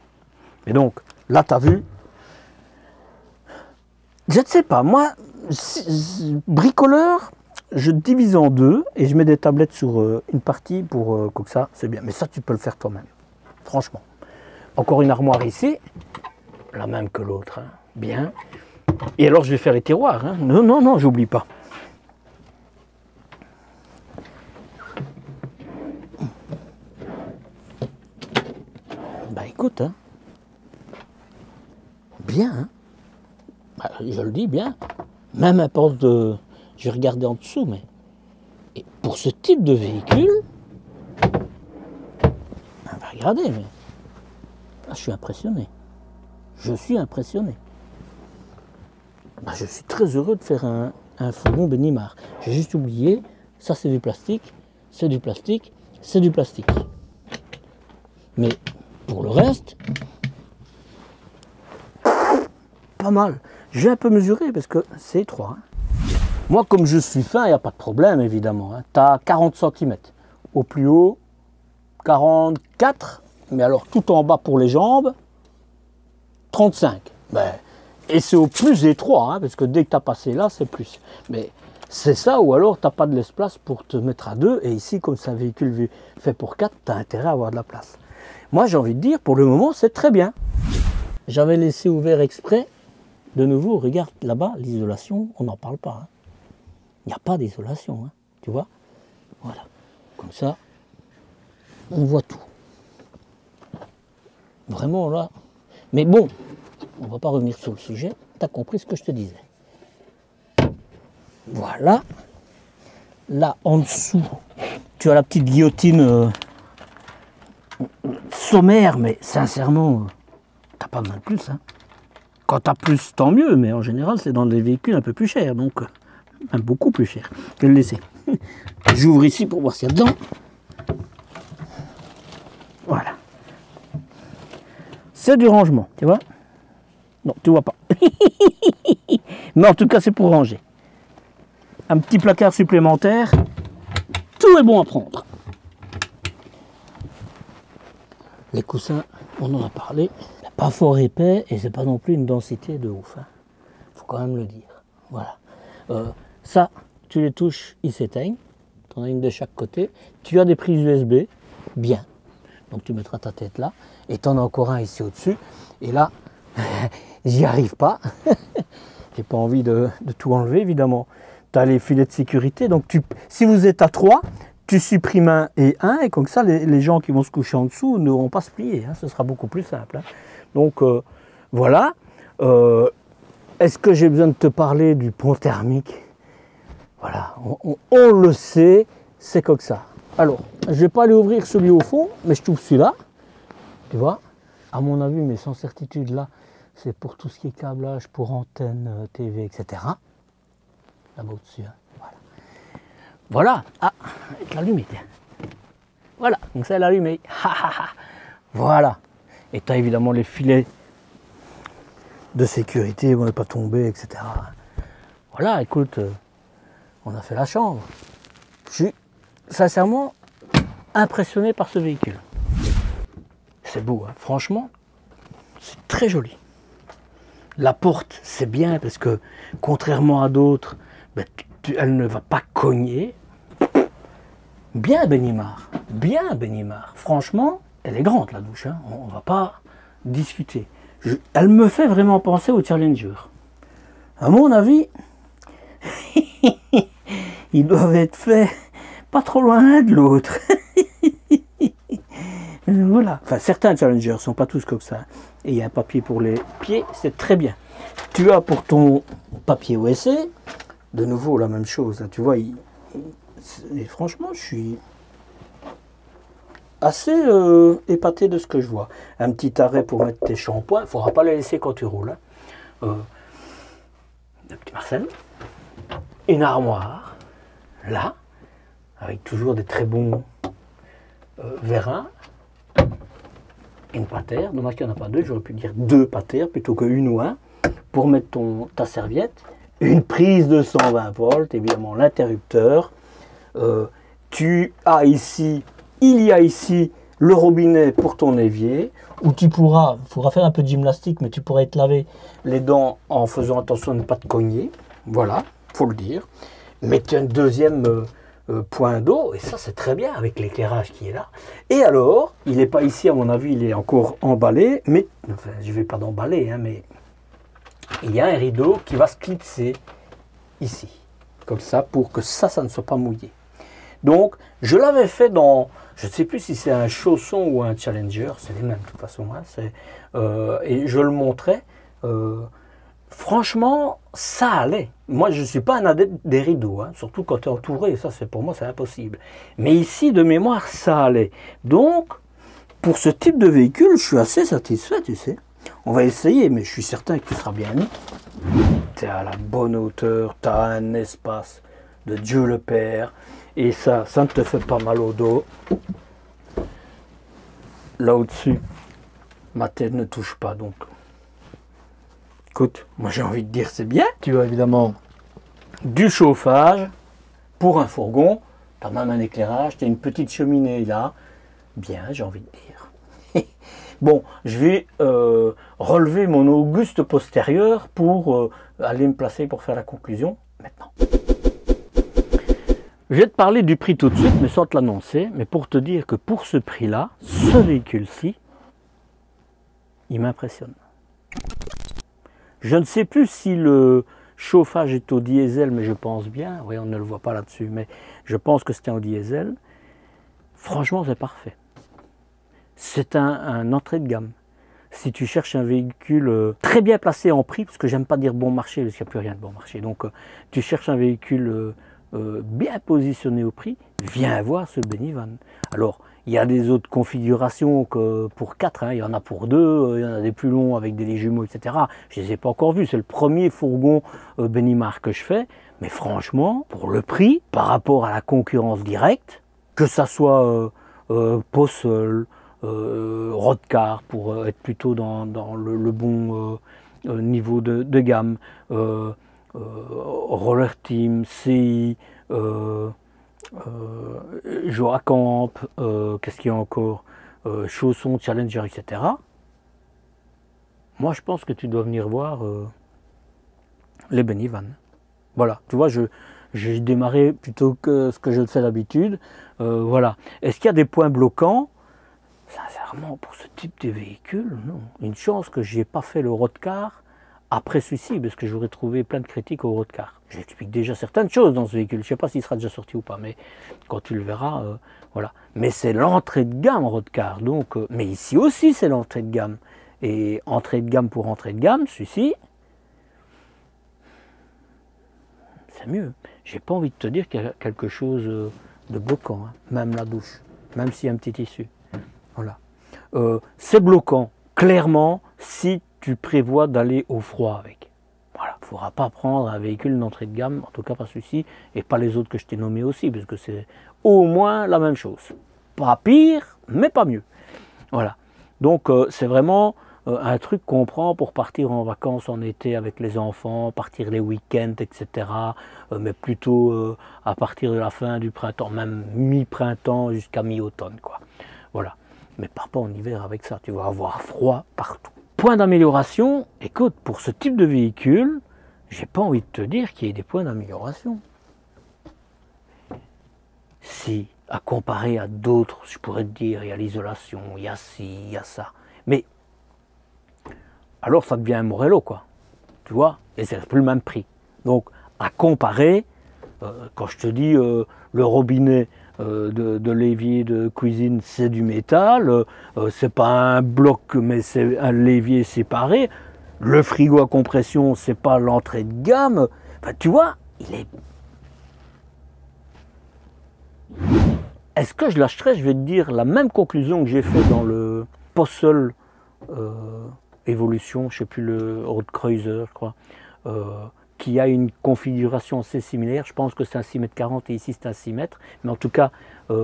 Mais donc, là tu as vu, je ne sais pas, moi, bricoleur, je divise en 2 et je mets des tablettes sur une partie pour comme ça, c'est bien. Mais ça tu peux le faire toi-même, franchement. Encore une armoire ici, la même que l'autre, hein. Bien. Et alors je vais faire les tiroirs, hein. Non, non, non, j'oublie pas. Bah écoute, hein. Bien, hein. Bah, je le dis bien, même à porte de... Je vais regarder en dessous, mais... Et pour ce type de véhicule... On va regarder, mais... Ah, je suis impressionné. Je suis impressionné. Bah, je suis très heureux de faire un fourgon Bennima. J'ai juste oublié, ça c'est du plastique, c'est du plastique, c'est du plastique. Mais pour le reste... Pas mal. Je vais un peu mesurer parce que c'est étroit. Hein. Moi, comme je suis fin, il n'y a pas de problème, évidemment. Hein. Tu as 40 cm. Au plus haut, 44. Mais alors, tout en bas pour les jambes, 35. Ben, et c'est au plus étroit, hein, parce que dès que tu as passé là, c'est plus. Mais c'est ça, ou alors tu n'as pas de l'espace pour te mettre à 2. Et ici, comme c'est un véhicule fait pour 4, tu as intérêt à avoir de la place. Moi, j'ai envie de dire, pour le moment, c'est très bien. J'avais laissé ouvert exprès. De nouveau, regarde là-bas, l'isolation, on n'en parle pas. Hein. Il n'y a pas d'isolation, hein, tu vois. Voilà, comme ça, on voit tout. Vraiment là. Mais bon, on va pas revenir sur le sujet. Tu as compris ce que je te disais. Voilà. Là, en dessous, tu as la petite guillotine sommaire, mais sincèrement, t'as pas besoin de plus. Hein. Quand t'as plus, tant mieux, mais en général, c'est dans des véhicules un peu plus chers, donc même beaucoup plus chers. Je vais le laisser. J'ouvre ici pour voir s'il y a dedans. Voilà. C'est du rangement, tu vois? Non, tu vois pas. Mais en tout cas, c'est pour ranger. Un petit placard supplémentaire. Tout est bon à prendre. Les coussins, on en a parlé. Pas fort épais et c'est pas non plus une densité de ouf. Hein. Faut quand même le dire. Voilà. Ça, tu les touches, ils s'éteignent. Tu en as une de chaque côté. Tu as des prises USB. Bien. Donc tu mettras ta tête là. Et tu en as encore un ici au-dessus. Et là, j'y arrive pas. J'ai pas envie de tout enlever, évidemment. Tu as les filets de sécurité. Donc si vous êtes à 3, tu supprimes un, et comme ça, les gens qui vont se coucher en dessous n'auront pas à se plier. Hein. Ce sera beaucoup plus simple. Hein. Donc voilà. Est-ce que j'ai besoin de te parler du pont thermique? Voilà, on le sait, c'est comme ça. Alors, je ne vais pas aller ouvrir celui au fond, mais je trouve celui-là. Tu vois, à mon avis, mais sans certitude, là, c'est pour tout ce qui est câblage, pour antenne, TV, etc. Là-bas au-dessus. Hein. Voilà. Voilà. Ah, avec l'allumé. Voilà, donc c'est l'allumé. Voilà. Et tu as évidemment les filets de sécurité pour ne pas tomber, etc. Voilà, écoute, on a fait la chambre. Je suis sincèrement impressionné par ce véhicule. C'est beau, hein. Franchement, c'est très joli. La porte, c'est bien parce que, contrairement à d'autres, ben, elle ne va pas cogner. Bien Benimar, bien Benimar. Franchement, elle est grande la douche, hein. On ne va pas discuter. Elle me fait vraiment penser au Challenger. À mon avis, ils doivent être faits pas trop loin l'un de l'autre. Voilà. Enfin, certains Challengers ne sont pas tous comme ça. Et il y a un papier pour les pieds, c'est très bien. Tu as pour ton papier OSC, de nouveau la même chose. Hein. Tu vois, et franchement, je suis assez épaté de ce que je vois. Un petit arrêt pour mettre tes shampoings. Il ne faudra pas les laisser quand tu roules. Hein. Un petit Marcel. Une armoire. Là. Avec toujours des très bons vérins. Une patère. Dommage qu'il n'y en a pas deux. J'aurais pu dire 2 patères plutôt que 1 ou 1. Pour mettre ta serviette. Une prise de 120 volts. Évidemment, l'interrupteur. Il y a ici le robinet pour ton évier, où il faudra faire un peu de gymnastique, mais tu pourras te laver les dents en faisant attention à ne pas te cogner. Voilà, faut le dire. Mais tu as un deuxième point d'eau, et ça c'est très bien avec l'éclairage qui est là. Et alors, il n'est pas ici à mon avis, il est encore emballé, mais enfin, je ne vais pas d'emballer, hein, mais il y a un rideau qui va se clipser ici, comme ça, pour que ça ne soit pas mouillé. Donc, je l'avais fait dans, je ne sais plus si c'est un Chausson ou un Challenger, c'est les mêmes de toute façon, hein, et je le montrais. Franchement, ça allait. Moi, je ne suis pas un adepte des rideaux, hein, surtout quand tu es entouré, ça pour moi c'est impossible. Mais ici, de mémoire, ça allait. Donc, pour ce type de véhicule, je suis assez satisfait, tu sais. On va essayer, mais je suis certain que tu seras bien mis. Tu es à la bonne hauteur, tu as un espace de Dieu le Père. Et ça ne te fait pas mal au dos. Là au-dessus, ma tête ne touche pas, donc. Écoute, moi j'ai envie de dire c'est bien. Tu as évidemment du chauffage pour un fourgon. Tu as même un éclairage, tu as une petite cheminée là. Bien, j'ai envie de dire. Bon, je vais relever mon auguste postérieur pour aller me placer pour faire la conclusion maintenant. Je vais te parler du prix tout de suite, mais sans te l'annoncer, mais pour te dire que pour ce prix-là, ce véhicule-ci, il m'impressionne. Je ne sais plus si le chauffage est au diesel, mais je pense bien. Oui, on ne le voit pas là-dessus, mais je pense que c'est un au diesel. Franchement, c'est parfait. C'est un entrée de gamme. si tu cherches un véhicule très bien placé en prix, parce que j'aime pas dire bon marché, parce qu'il n'y a plus rien de bon marché, donc tu cherches un véhicule bien positionné au prix, viens voir ce Benivan. Alors, il y a des autres configurations que pour 4, hein, il y en a pour 2, il y en a des plus longs avec des jumeaux, etc. Je ne les ai pas encore vus, c'est le premier fourgon Benimar que je fais, mais franchement, pour le prix, par rapport à la concurrence directe, que ça soit Possel, Rodcar, pour être plutôt dans le bon niveau de gamme, Roller Team, CI, Joacamp, qu'est-ce qu'il y a encore, Chausson, Challenger, etc. Moi, je pense que tu dois venir voir les Benivan. Voilà, tu vois, j'ai démarré plutôt que ce que je fais d'habitude. Voilà. Est-ce qu'il y a des points bloquants? Sincèrement, pour ce type de véhicule, non. Une chance que je n'ai pas fait le Rodcar après celui-ci, parce que j'aurais trouvé plein de critiques au Rodcar. J'explique déjà certaines choses dans ce véhicule. Je ne sais pas s'il sera déjà sorti ou pas, mais quand tu le verras, voilà. Mais c'est l'entrée de gamme Rodcar, donc. Mais ici aussi, c'est l'entrée de gamme. Et entrée de gamme pour entrée de gamme, celui-ci, c'est mieux. J'ai pas envie de te dire qu'il y a quelque chose de bloquant, hein. Même la douche, même s'il y a un petit tissu. Voilà. C'est bloquant, clairement, si tu prévois d'aller au froid avec. Voilà, il ne faudra pas prendre un véhicule d'entrée de gamme, en tout cas pas celui-ci, et pas les autres que je t'ai nommés aussi, parce que c'est au moins la même chose. Pas pire, mais pas mieux. Voilà. Donc c'est vraiment un truc qu'on prend pour partir en vacances en été avec les enfants, partir les week-ends, etc. Mais plutôt à partir de la fin du printemps, même mi-printemps jusqu'à mi-automne, quoi. Voilà. Mais pars pas en hiver avec ça, tu vas avoir froid partout. Point d'amélioration, écoute, pour ce type de véhicule, j'ai pas envie de te dire qu'il y ait des points d'amélioration. Si, à comparer à d'autres, je pourrais te dire, il y a l'isolation, il y a ci, il y a ça. Mais, alors ça devient un Morello, quoi. Tu vois, et c'est plus le même prix. Donc, à comparer, quand je te dis le robinet de l'évier de cuisine, c'est du métal, c'est pas un bloc, mais c'est un l'évier séparé. Le frigo à compression, c'est pas l'entrée de gamme. Enfin, tu vois, il est... Est-ce que je l'achèterais? Je vais te dire la même conclusion que j'ai fait dans le Possel Evolution, je sais plus, le Road Cruiser, je crois, qui a une configuration assez similaire. Je pense que c'est un 6,40 m et ici c'est un 6 m. Mais en tout cas,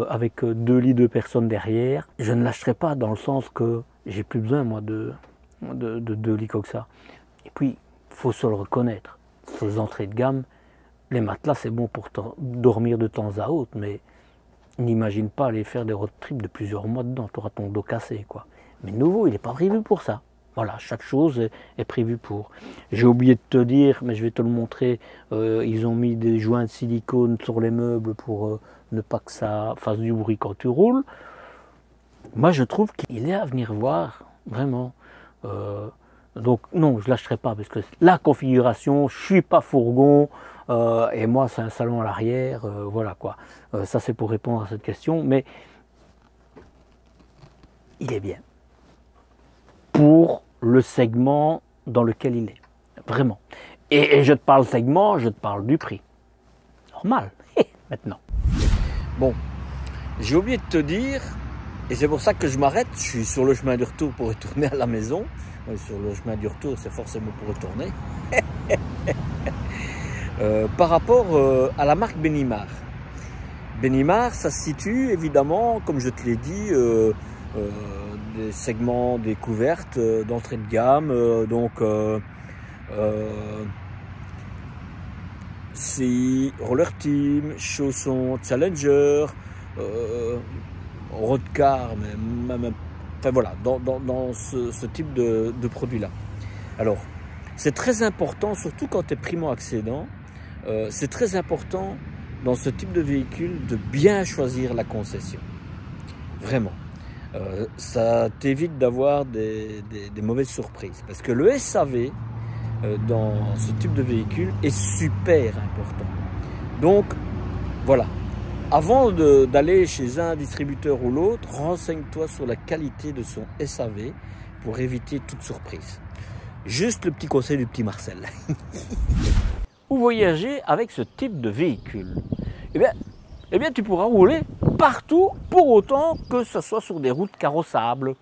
avec 2 lits de personnes derrière, je ne l'achèterai pas dans le sens que j'ai plus besoin, moi, de 2 lits comme ça. Et puis, il faut se le reconnaître. Ces entrées de gamme, les matelas, c'est bon pour dormir de temps à autre, mais n'imagine pas aller faire des road trips de plusieurs mois dedans. Tu auras ton dos cassé, quoi. Mais nouveau, il n'est pas prévu pour ça. Voilà, chaque chose est prévue pour. J'ai oublié de te dire, mais je vais te le montrer, ils ont mis des joints de silicone sur les meubles pour ne pas que ça fasse du bruit quand tu roules. Moi, je trouve qu'il est à venir voir, vraiment. Donc non, je ne l'achèterai pas, parce que la configuration, je ne suis pas fourgon, et moi, c'est un salon à l'arrière, voilà quoi. Ça, c'est pour répondre à cette question, mais il est bien. Pour le segment dans lequel il est, vraiment. Et je te parle segment, je te parle du prix. Normal, maintenant. Bon, j'ai oublié de te dire, et c'est pour ça que je m'arrête, je suis sur le chemin du retour pour retourner à la maison. Sur le chemin du retour, c'est forcément pour retourner. Par rapport à la marque Benimar. Benimar, ça se situe évidemment, comme je te l'ai dit, des segments découvertes d'entrée de gamme, donc CI, Roller Team, Chausson, Challenger, Rodcar, même, enfin voilà, dans ce type de produit-là. Alors, c'est très important, surtout quand tu es primo-accédant, c'est très important dans ce type de véhicule de bien choisir la concession. Vraiment. Ça t'évite d'avoir des mauvaises surprises. Parce que le SAV, dans ce type de véhicule, est super important. Donc, voilà. Avant d'aller chez un distributeur ou l'autre, renseigne-toi sur la qualité de son SAV. pour éviter toute surprise. Juste le petit conseil du petit Marcel. Ou voyager avec ce type de véhicule. Eh bien, tu pourras rouler partout pour autant que ce soit sur des routes carrossables.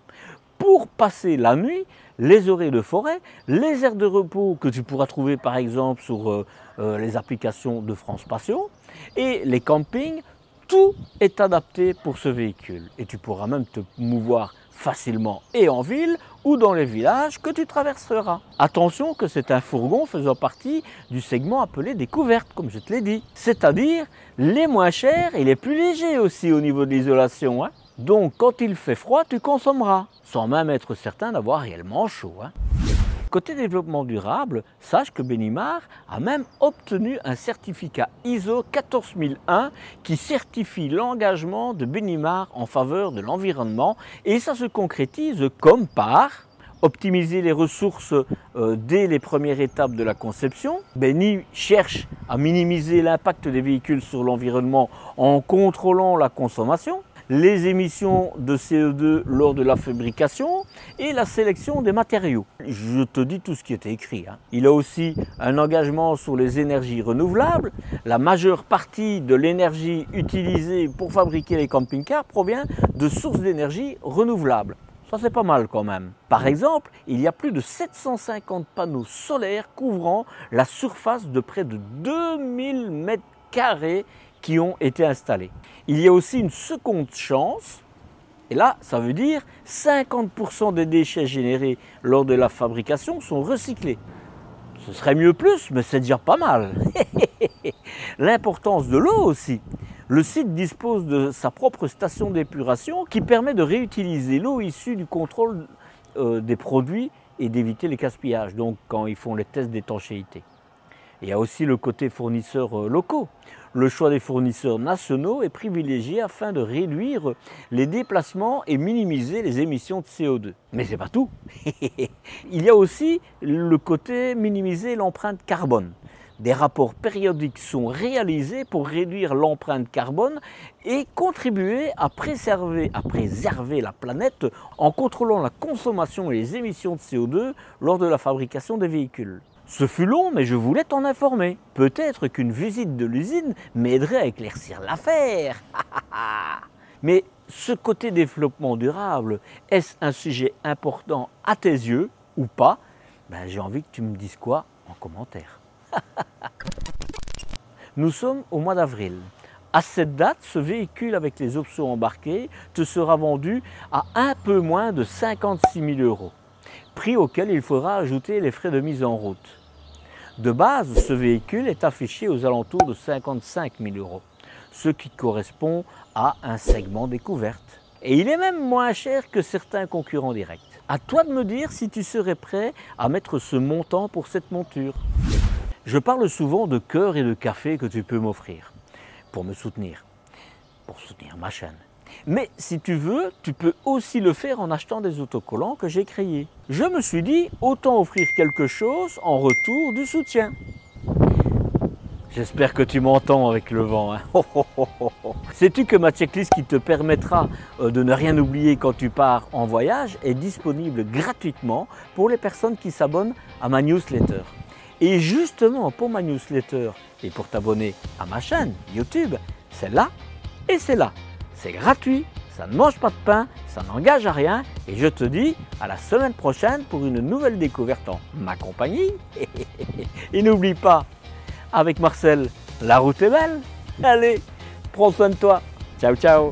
Pour passer la nuit, les orées de forêt, les aires de repos que tu pourras trouver par exemple sur les applications de France Passion et les campings, tout est adapté pour ce véhicule. Et tu pourras même te mouvoir facilement et en ville ou dans les villages que tu traverseras. Attention que c'est un fourgon faisant partie du segment appelé découverte, comme je te l'ai dit. C'est-à-dire les moins chers et les plus légers aussi au niveau de l'isolation. Hein. Donc quand il fait froid, tu consommeras, sans même être certain d'avoir réellement chaud. Hein. Côté développement durable, sache que Benimar a même obtenu un certificat ISO 14001 qui certifie l'engagement de Benimar en faveur de l'environnement et ça se concrétise comme par optimiser les ressources dès les premières étapes de la conception. Beni cherche à minimiser l'impact des véhicules sur l'environnement en contrôlant la consommation, les émissions de CO2 lors de la fabrication et la sélection des matériaux. Je te dis tout ce qui était écrit. Hein. Il a aussi un engagement sur les énergies renouvelables. La majeure partie de l'énergie utilisée pour fabriquer les camping-cars provient de sources d'énergie renouvelables. Ça c'est pas mal quand même. Par exemple, il y a plus de 750 panneaux solaires couvrant la surface de près de 2000 mètres carrés qui ont été installés. Il y a aussi une seconde chance, et là ça veut dire 50% des déchets générés lors de la fabrication sont recyclés. Ce serait mieux plus, mais c'est déjà pas mal. L'importance de l'eau aussi. Le site dispose de sa propre station d'épuration qui permet de réutiliser l'eau issue du contrôle des produits et d'éviter les gaspillages, donc quand ils font les tests d'étanchéité. Il y a aussi le côté fournisseurs locaux. Le choix des fournisseurs nationaux est privilégié afin de réduire les déplacements et minimiser les émissions de CO2. Mais c'est pas tout. Il y a aussi le côté minimiser l'empreinte carbone. Des rapports périodiques sont réalisés pour réduire l'empreinte carbone et contribuer à préserver la planète en contrôlant la consommation et les émissions de CO2 lors de la fabrication des véhicules. Ce fut long, mais je voulais t'en informer. Peut-être qu'une visite de l'usine m'aiderait à éclaircir l'affaire. Mais ce côté développement durable, est-ce un sujet important à tes yeux ou pas? J'ai envie que tu me dises quoi en commentaire. Nous sommes au mois d'avril. À cette date, ce véhicule avec les options embarquées te sera vendu à un peu moins de 56 000 €, prix auquel il faudra ajouter les frais de mise en route. De base, ce véhicule est affiché aux alentours de 55 000 €, ce qui correspond à un segment découverte. Et il est même moins cher que certains concurrents directs. À toi de me dire si tu serais prêt à mettre ce montant pour cette monture. Je parle souvent de cœur et de café que tu peux m'offrir pour me soutenir, pour soutenir ma chaîne. Mais si tu veux, tu peux aussi le faire en achetant des autocollants que j'ai créés. Je me suis dit, autant offrir quelque chose en retour du soutien. J'espère que tu m'entends avec le vent. Hein. Sais-tu que ma checklist qui te permettra de ne rien oublier quand tu pars en voyage est disponible gratuitement pour les personnes qui s'abonnent à ma newsletter. Et justement pour ma newsletter et pour t'abonner à ma chaîne YouTube, c'est là et c'est là. C'est gratuit, ça ne mange pas de pain, ça n'engage à rien et je te dis à la semaine prochaine pour une nouvelle découverte en ma compagnie. Et n'oublie pas, avec Marcel, la route est belle. Allez, prends soin de toi. Ciao, ciao.